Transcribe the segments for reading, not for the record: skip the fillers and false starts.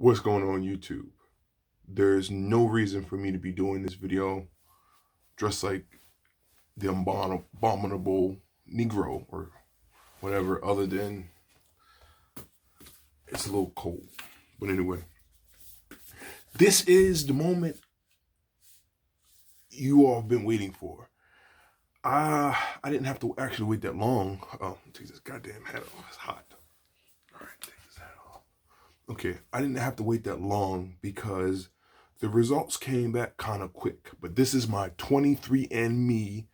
What's going on YouTube? There's no reason for me to be doing this video dressed like the abominable Negro or whatever, other than it's a little cold. But anyway, this is the moment you all have been waiting for. I didn't have to actually wait that long. Oh, take this goddamn hat off. It's hot. All right, take this hat off. Okay, I didn't have to wait that long because the results came back kind of quick. But this is my 23andMe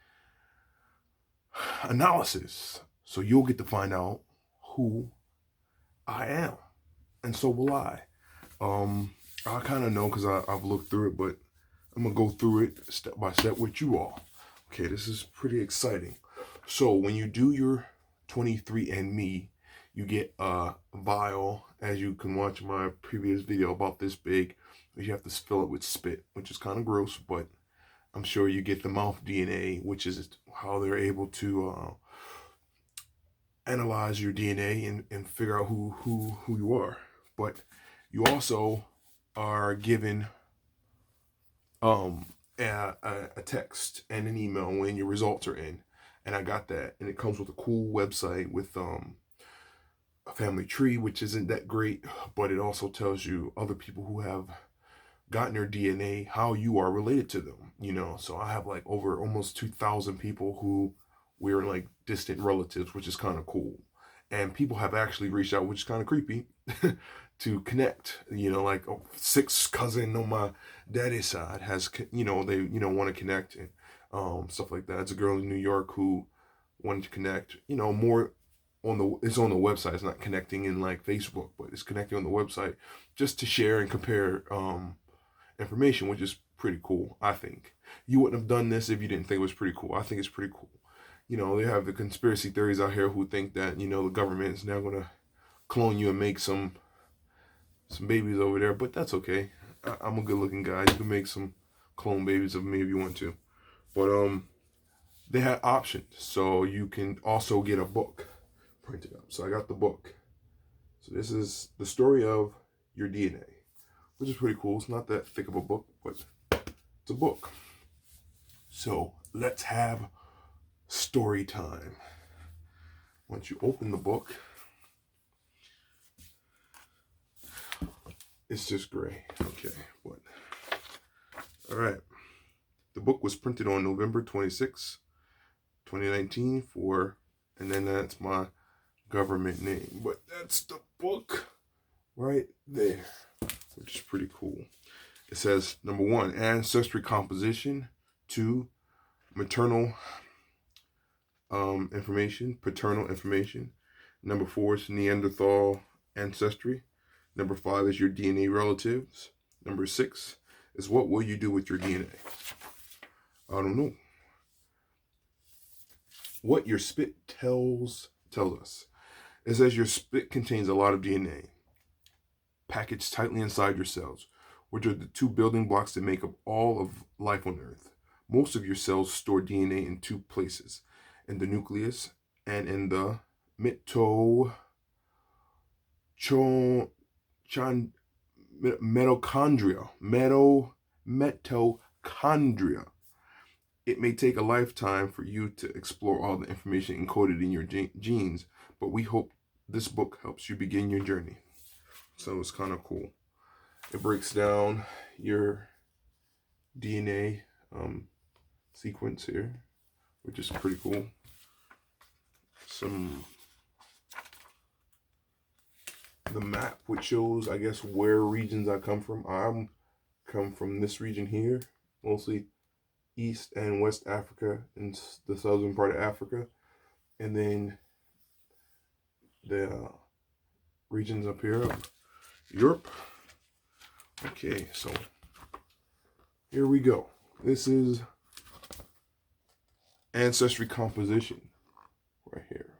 analysis. So you'll get to find out who I am. And so will I. I kind of know because I've looked through it, but I'm going to go through it step by step with you all. Okay, this is pretty exciting. So when you do your 23andMe, you get a vial, as you can watch my previous video, about this big. You have to fill it with spit, which is kind of gross, but I'm sure you get the mouth DNA, which is how they're able to analyze your DNA and figure out who you are. But you also are given a text and an email when your results are in. And I got that, and it comes with a cool website with a family tree, which isn't that great, but it also tells you other people who have gotten their DNA, how you are related to them, So I have like over almost 2,000 people who we're like distant relatives, which is kind of cool. And people have actually reached out, which is kind of creepy, to connect. Like sixth cousin on my daddy's side has, they want to connect and stuff like that. It's a girl in New York who wanted to connect. More it's on the website. It's not connecting in like Facebook, but it's connecting on the website just to share and compare information, which is pretty cool. I think you wouldn't have done this if you didn't think it was pretty cool. I think it's pretty cool. They have the conspiracy theories out here who think that, the government is now going to clone you and make some babies over there, but that's okay. I'm a good looking guy. You can make some clone babies of me if you want to. But they had options. So you can also get a book printed up. So I got the book. So this is the story of your DNA, which is pretty cool. It's not that thick of a book, but it's a book. So let's have story time. Once you open the book, it's just gray. Okay, but all right. The book was printed on November 26, 2019 and then that's my government name. But that's the book right there, which is pretty cool. It says, number 1, ancestry composition. 2, maternal information, paternal information. Number 4 is Neanderthal ancestry. Number 5 is your DNA relatives. Number 6 is what will you do with your DNA? I don't know. What your spit tells us. It says your spit contains a lot of DNA packaged tightly inside your cells, which are the 2 building blocks that make up all of life on Earth. Most of your cells store DNA in 2 places, in the nucleus and in the mitochondria. Mitochondria. It may take a lifetime for you to explore all the information encoded in your genes, but we hope this book helps you begin your journey. So it's kind of cool. It breaks down your DNA sequence here, which is pretty cool. The map, which shows, I guess, where regions I come from. I come from this region here, mostly East and West Africa and the southern part of Africa, and then the regions up here of Europe. Okay, so here we go. This is ancestry composition right here.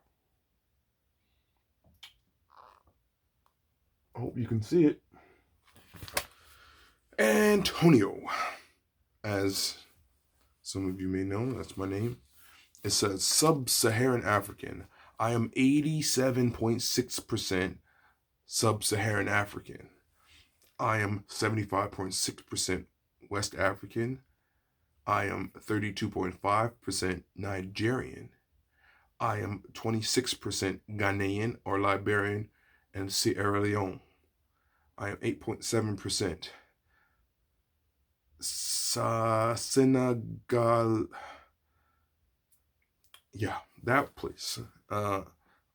I hope you can see it. Antonio, as some of you may know, that's my name. It says sub-Saharan African. I am 87.6% sub-Saharan African. I am 75.6% West African. I am 32.5% Nigerian. I am 26% Ghanaian or Liberian and Sierra Leone. I am 8.7% Senegal. Yeah, that place. I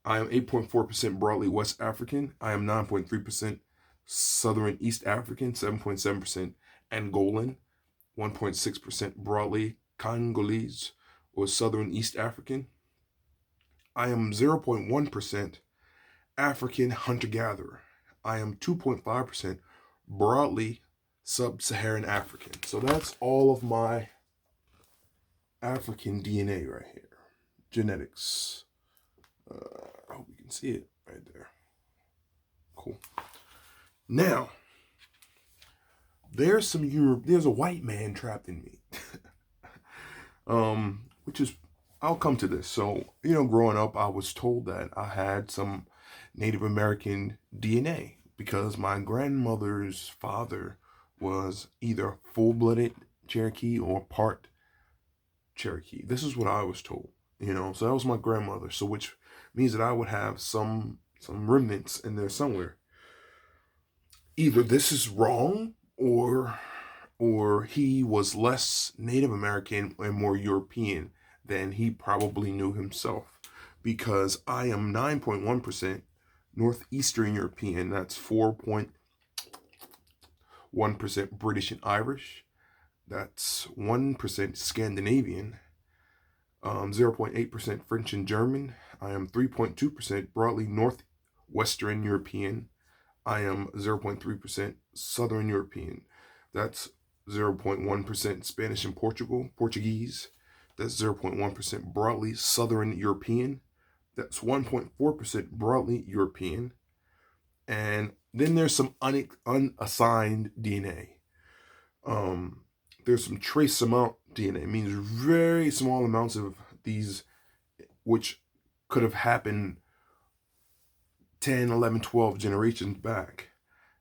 am 8.4% broadly West African. I am 9.3% Southern East African, 7.7% Angolan, 1.6% broadly Congolese or Southern East African. I am 0.1% African hunter-gatherer. I am 2.5% broadly sub-Saharan African. So that's all of my African DNA right here. Genetics. I hope you can see it right there. Cool. Now, there's a white man trapped in me. Which is, I'll come to this. So, growing up, I was told that I had some Native American DNA because my grandmother's father was either full-blooded Cherokee or part Cherokee. This is what I was told, So that was my grandmother. So which means that I would have some remnants in there somewhere. Either this is wrong or he was less Native American and more European than he probably knew himself, because I am 9.1% Northeastern European. That's 4.1% British and Irish. That's 1% Scandinavian, 0.8% French and German. I am 3.2% broadly Northwestern European. I am 0.3% Southern European. That's 0.1% Spanish and Portuguese. That's 0.1% broadly Southern European. That's 1.4% broadly European. And then there's some unassigned DNA. There's some trace amount DNA. It means very small amounts of these, which could have happened 10, 11, 12 generations back.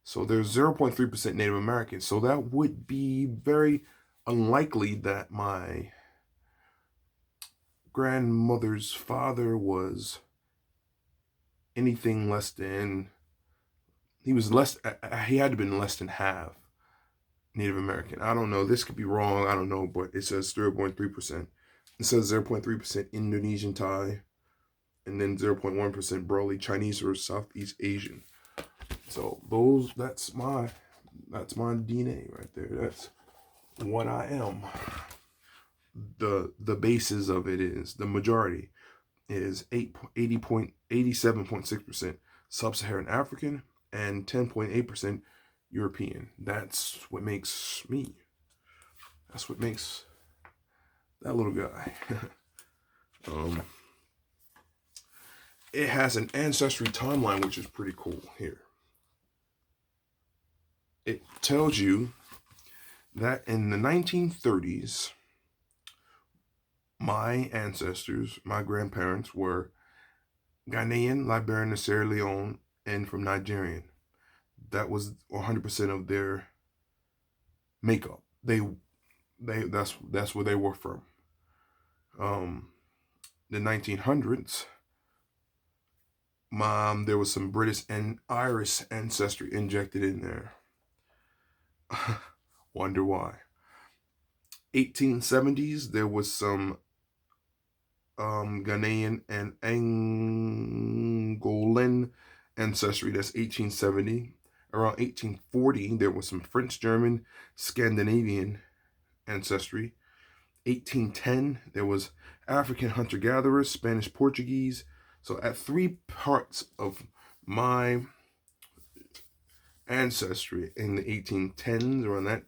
So there's 0.3% Native American. So that would be very unlikely that my grandmother's father was anything less than, he had to have been less than half Native American. I don't know. This could be wrong. I don't know, but it says 0.3%. It says 0.3% Indonesian Thai, and then 0.1% broadly Chinese or Southeast Asian. So that's my DNA right there. That's what I am. The basis of it is, the majority is 87.6% Sub-Saharan African and 10.8% European. That's what makes me. That's what makes that little guy. It has an ancestry timeline, which is pretty cool here. It tells you that in the 1930s, my ancestors, my grandparents, were Ghanaian, Liberian, and Sierra Leone, and from Nigerian. That was 100% of their makeup. That's where they were from. The 1900s, there was some British and Irish ancestry injected in there. Wonder why. 1870s, there was some Ghanaian and Angolan ancestry. That's 1870. Around 1840, there was some French, German, Scandinavian ancestry. 1810, there was African hunter-gatherers, Spanish, Portuguese. So at 3 parts of my ancestry in the 1810s, around that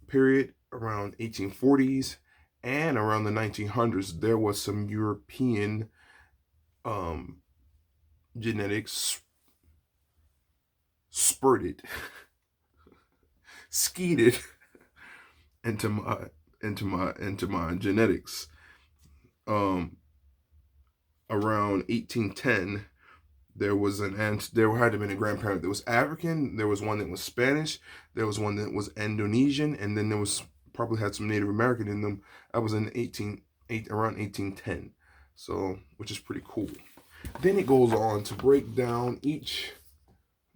period, around 1840s, and around the 1900s, there was some European genetics skeeted into my genetics. Around 1810, There was there had to have been a grandparent that was African. There was one that was Spanish. There was one that was Indonesian, and then there was probably had some Native American in them. That was in around 1810. So, which is pretty cool. Then it goes on to break down each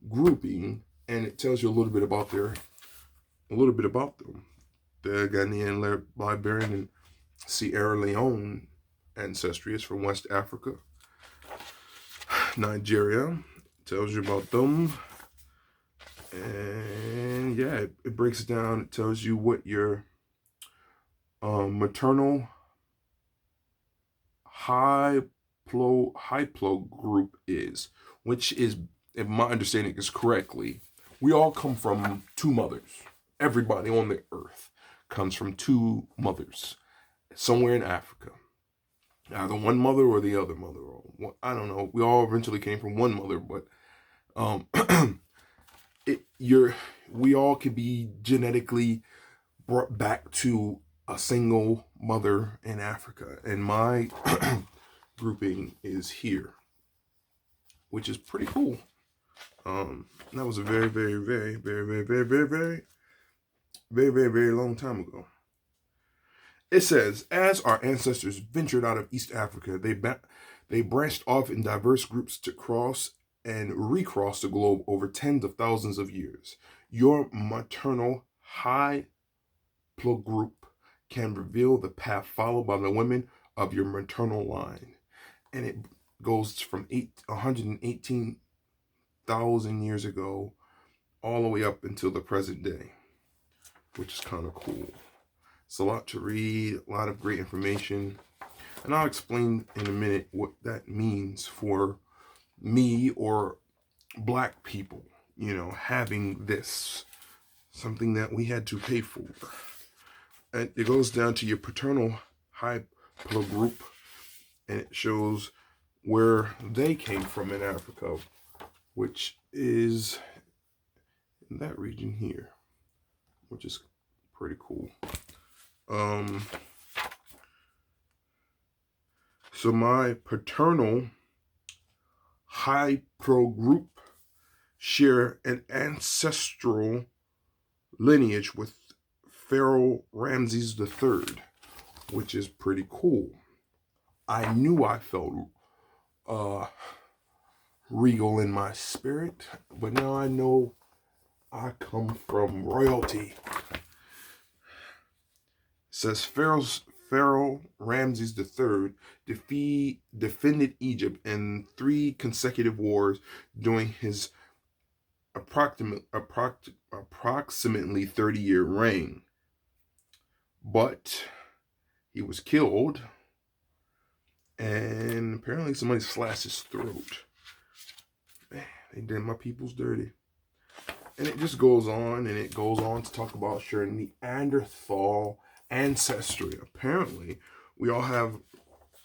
grouping, and it tells you a little bit about them. The Ghanaian, Liberian, and Sierra Leone ancestry is from West Africa. Nigeria tells you about them, and yeah, it breaks it down. It tells you what your maternal haplogroup is, which is, if my understanding is correctly, we all come from two mothers. Everybody on the earth comes from two mothers somewhere in Africa. Either one mother or the other mother, or I don't know. We all eventually came from one mother, but we all could be genetically brought back to a single mother in Africa, and my grouping is here, which is pretty cool. That was a very, very, very, very, very, very, very, very, very, very, very long time ago. It says, as our ancestors ventured out of East Africa, they branched off in diverse groups to cross and recross the globe over tens of thousands of years. Your maternal haplogroup can reveal the path followed by the women of your maternal line. And it goes from 118,000 years ago all the way up until the present day, which is kind of cool. It's a lot to read, a lot of great information. And I'll explain in a minute what that means for me or Black people, having this, something that we had to pay for. And it goes down to your paternal haplogroup, and it shows where they came from in Africa, which is in that region here, which is pretty cool. So my paternal haplogroup share an ancestral lineage with Pharaoh Ramses III, which is pretty cool. I knew I felt regal in my spirit, but now I know I come from royalty. It says Pharaoh Ramses III defended Egypt in 3 consecutive wars during his approximately 30-year reign. But he was killed, and apparently somebody slashed his throat. Man, they did my peoples dirty. And it just goes on, and it goes on to talk about sharing Neanderthal ancestry. Apparently, we all have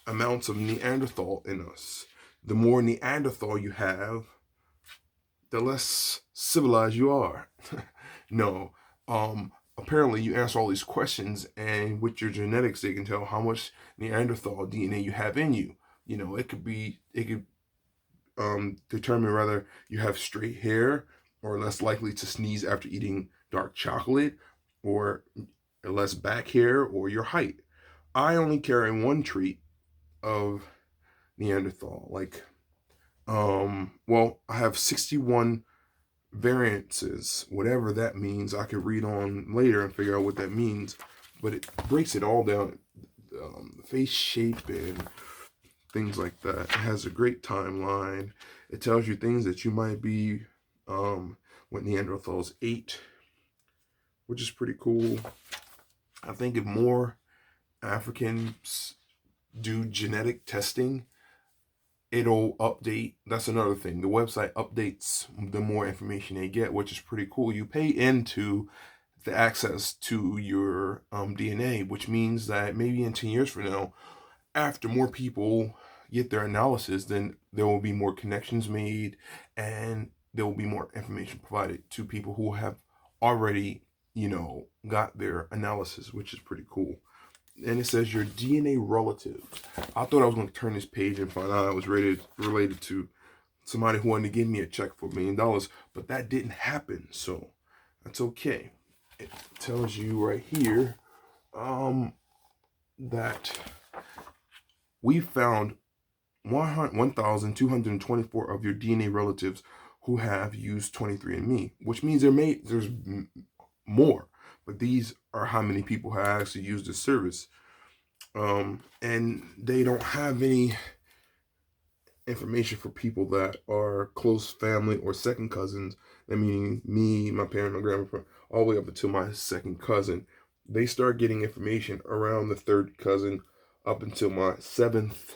amounts of Neanderthal in us. The more Neanderthal you have, the less civilized you are. No, apparently you answer all these questions, and with your genetics, they can tell how much Neanderthal DNA you have in you. It could determine whether you have straight hair, or less likely to sneeze after eating dark chocolate, or less back hair, or your height. I only carry one trait of Neanderthal. I have 61 variances, whatever that means. I could read on later and figure out what that means, but it breaks it all down, face shape and things like that. It has a great timeline. It tells you things that you might be, what Neanderthals ate, which is pretty cool. I think if more Africans do genetic testing, it'll update. That's another thing. The website updates the more information they get, which is pretty cool. You pay into the access to your DNA, which means that maybe in 10 years from now, after more people get their analysis, then there will be more connections made, and there will be more information provided to people who have already, got their analysis, which is pretty cool. And it says your DNA relatives. I thought I was going to turn this page and find out I was related to somebody who wanted to give me a check for $1 million, but that didn't happen. So that's okay. It tells you right here that we found 1,224 of your DNA relatives who have used 23andMe, which means there's more, but these are how many people have actually used this service. And they don't have any information for people that are close family or second cousins. I mean, me, my parent, my grandma, all the way up until my second cousin. They start getting information around the third cousin up until my seventh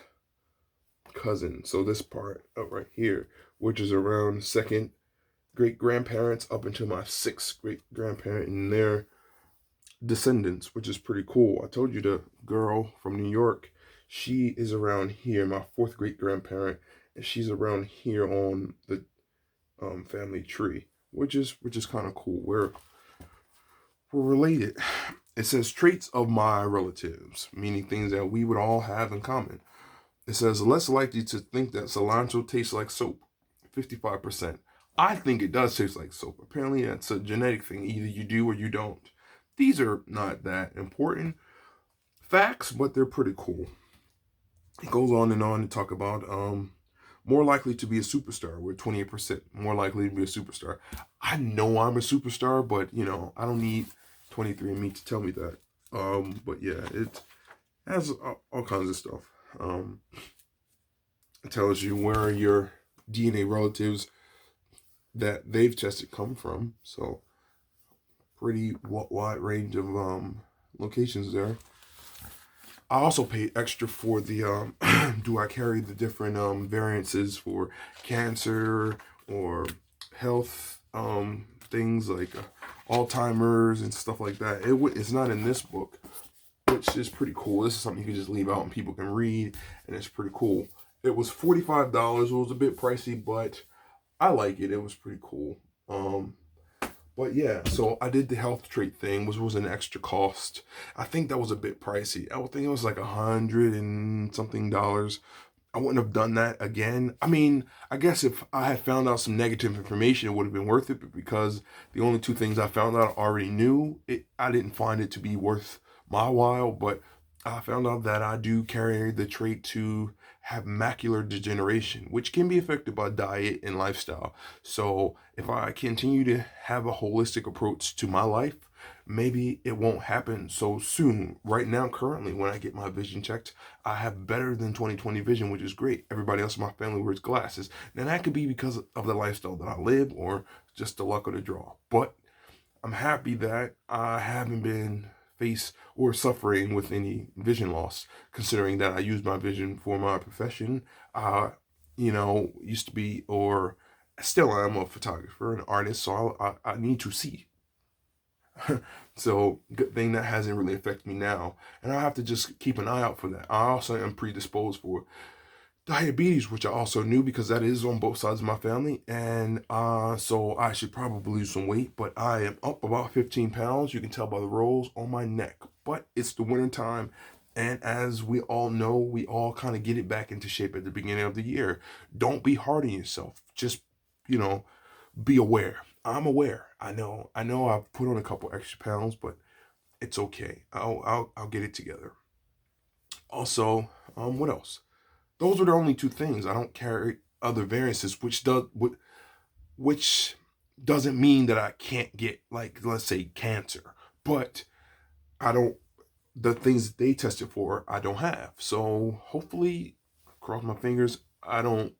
cousin. So this part up right here, which is around second great grandparents up until my sixth great grandparent and their descendants, which is pretty cool. I told you the girl from New York, she is around here, my fourth great grandparent, and she's around here on the family tree, which is kind of cool. We're related. It says traits of my relatives, meaning things that we would all have in common. It says less likely to think that cilantro tastes like soap, 55%. I think it does taste like soap. Apparently, that's a genetic thing. Either you do or you don't. These are not that important facts, but they're pretty cool. It goes on to talk about more likely to be a superstar. We're 28% more likely to be a superstar. I know I'm a superstar, but I don't need 23andMe to tell me that. But yeah, it has all kinds of stuff. It tells you where your DNA relatives that they've tested come from. So pretty wide range of locations there. I also paid extra for the do I carry the different variances for cancer or health things like Alzheimer's and stuff like that. It's not in this book, which is pretty cool. This is something you can just leave out and people can read, and it's pretty cool. It was $45. It was a bit pricey, but I like it. It was pretty cool. But yeah, so I did the health trait thing, which was an extra cost. I think that was a bit pricey. I would think it was like $100 and something dollars. I wouldn't have done that again. I mean, I guess if I had found out some negative information, it would have been worth it. But because the only two things I found out I already knew, I didn't find it to be worth my while. But I found out that I do carry the trait to have macular degeneration, which can be affected by diet and lifestyle. So if I continue to have a holistic approach to my life, maybe it won't happen so soon. Right now, currently, when I get my vision checked, I have better than 20/20 vision, which is great. Everybody else in my family wears glasses. Now that could be because of the lifestyle that I live or just the luck of the draw. But I'm happy that I haven't been faced or suffering with any vision loss, considering that I use my vision for my profession. Used to be, or still am, a photographer, an artist, so I need to see. So good thing that hasn't really affected me now, and I have to just keep an eye out for that. I also am predisposed for diabetes, which I also knew because that is on both sides of my family, and so I should probably lose some weight, but I am up about 15 pounds. You can tell by the rolls on my neck, but it's the winter time, and as we all know, we all kind of get it back into shape at the beginning of the year. Don't be hard on yourself. Just, be aware. I'm aware. I know I've put on a couple extra pounds, but it's okay. I'll get it together. Also, what else? Those are the only two things. I don't carry other variances, which doesn't mean that I can't get, like, let's say, cancer. But I don't. The things that they tested for, I don't have. So hopefully, cross my fingers, I don't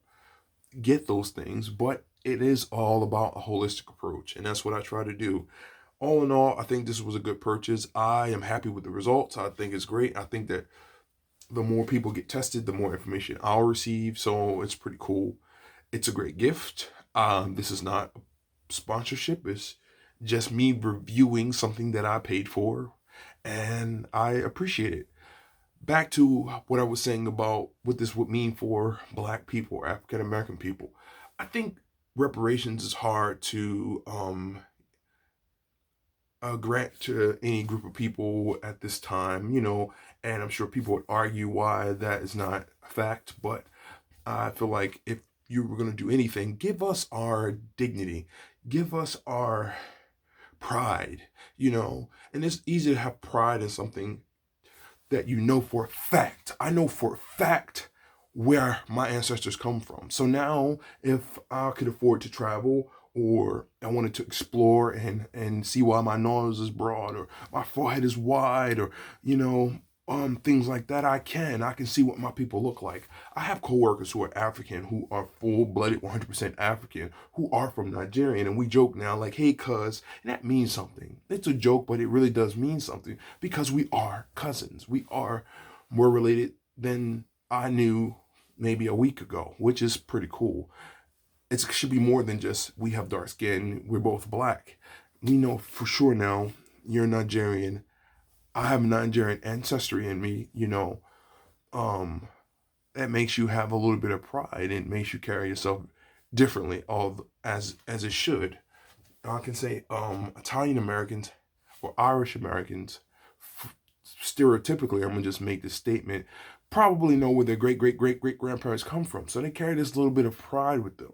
get those things. But it is all about a holistic approach, and that's what I try to do. All in all, I think this was a good purchase. I am happy with the results. I think it's great. I think that the more people get tested, the more information I'll receive. So it's pretty cool. It's a great gift. This is not a sponsorship. It's just me reviewing something that I paid for, and I appreciate it. Back to what I was saying about what this would mean for Black people or African American people. I think reparations is hard to grant to any group of people at this time, and I'm sure people would argue why that is not a fact, but I feel like if you were going to do anything, give us our dignity, give us our pride, and it's easy to have pride in something that you know for a fact. I know for a fact where my ancestors come from. So now, if I could afford to travel, or I wanted to explore and see why my nose is broad or my forehead is wide, or things like that, I can see what my people look like. I have coworkers who are African, who are full-blooded 100% African, who are from Nigeria, and we joke now like, hey cuz, and that means something. It's a joke, but it really does mean something, because we are cousins. We are more related than I knew maybe a week ago, which is pretty cool. It should be more than just we have dark skin, we're both black. We know for sure now you're Nigerian. I have Nigerian ancestry in me, um, that makes you have a little bit of pride, and it makes you carry yourself differently, all as it should. I can say Italian Americans or Irish Americans, stereotypically, I'm gonna just make this statement, probably know where their great grandparents come from, so they carry this little bit of pride with them.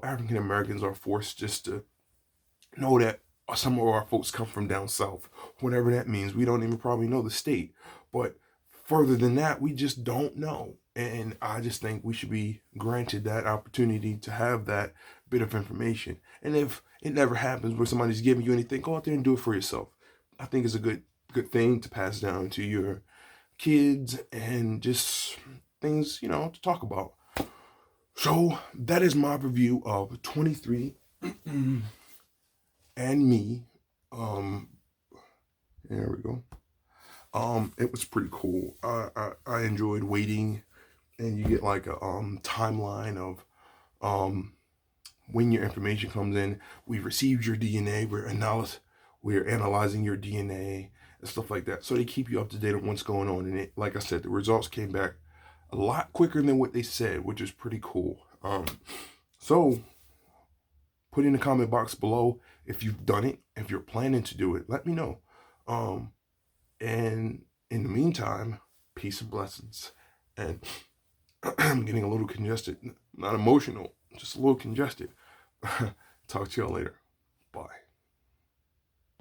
African Americans are forced just to know that some of our folks come from down south, whatever that means. We don't even probably know the state, but further than that, we just don't know. And I just think we should be granted that opportunity to have that bit of information. And if it never happens where somebody's giving you anything, go out there and do it for yourself. I think it's a good thing to pass down to your kids, and just things, to talk about. So that is my review of 23 and Me. Um, there we go. It was pretty cool. I enjoyed waiting, and you get like a timeline of when your information comes in. We've received your DNA. We're analyzing your DNA and stuff like that. So they keep you up to date on what's going on. And it, like I said, the results came back a lot quicker than what they said, which is pretty cool. So put in the comment box below if you've done it, if you're planning to do it. Let me know. And in the meantime, peace and blessings. And I'm getting a little congested. Not emotional, just a little congested. Talk to y'all later. Bye.